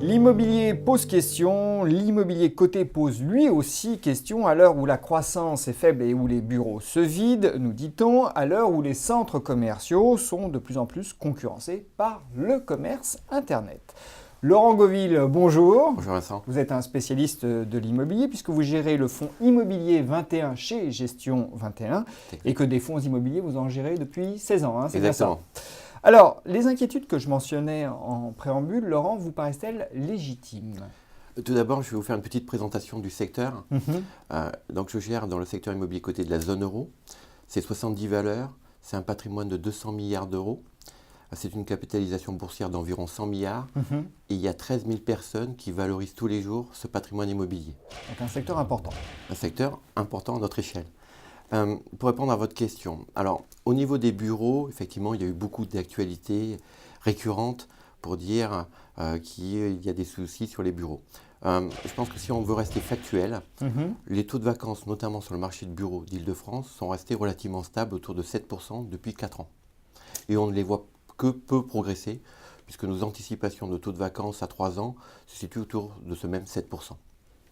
L'immobilier pose question, l'immobilier coté pose lui aussi question à l'heure où la croissance est faible et où les bureaux se vident, nous dit-on, à l'heure où les centres commerciaux sont de plus en plus concurrencés par le commerce Internet. Laurent Goville, bonjour. Bonjour Vincent. Vous êtes un spécialiste de l'immobilier puisque vous gérez le fonds immobilier 21 chez Gestion 21 et que des fonds immobiliers vous en gérez depuis 16 ans, c'est bien ça. Exactement. Alors, les inquiétudes que je mentionnais en préambule, Laurent, vous paraissent-elles légitimes ? Tout d'abord, je vais vous faire une petite présentation du secteur. Donc, je gère dans le secteur immobilier coté de la zone euro. C'est 70 valeurs, c'est un patrimoine de 200 milliards d'euros. C'est une capitalisation boursière d'environ 100 milliards. Et il y a 13 000 personnes qui valorisent tous les jours ce patrimoine immobilier. Donc un secteur important. Un secteur important à notre échelle. Pour répondre à votre question, alors au niveau des bureaux, effectivement, il y a eu beaucoup d'actualités récurrentes pour dire qu'il y a des soucis sur les bureaux. Je pense que si on veut rester factuel, les taux de vacances, notamment sur le marché de bureaux d'Île-de-France, sont restés relativement stables autour de 7% depuis 4 ans. Et on ne les voit que peu progresser, puisque nos anticipations de taux de vacances à 3 ans se situent autour de ce même 7%.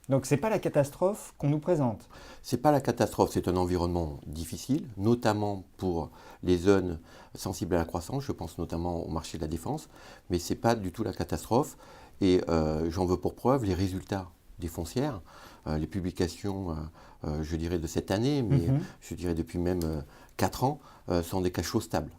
Donc ce n'est pas la catastrophe qu'on nous présente. Ce n'est pas la catastrophe, c'est un environnement difficile, notamment pour les zones sensibles à la croissance, je pense notamment au marché de la défense, mais ce n'est pas du tout la catastrophe. Et j'en veux pour preuve les résultats des foncières, les publications, je dirais de cette année, mais je dirais depuis même 4 ans, sont des cash flows stables.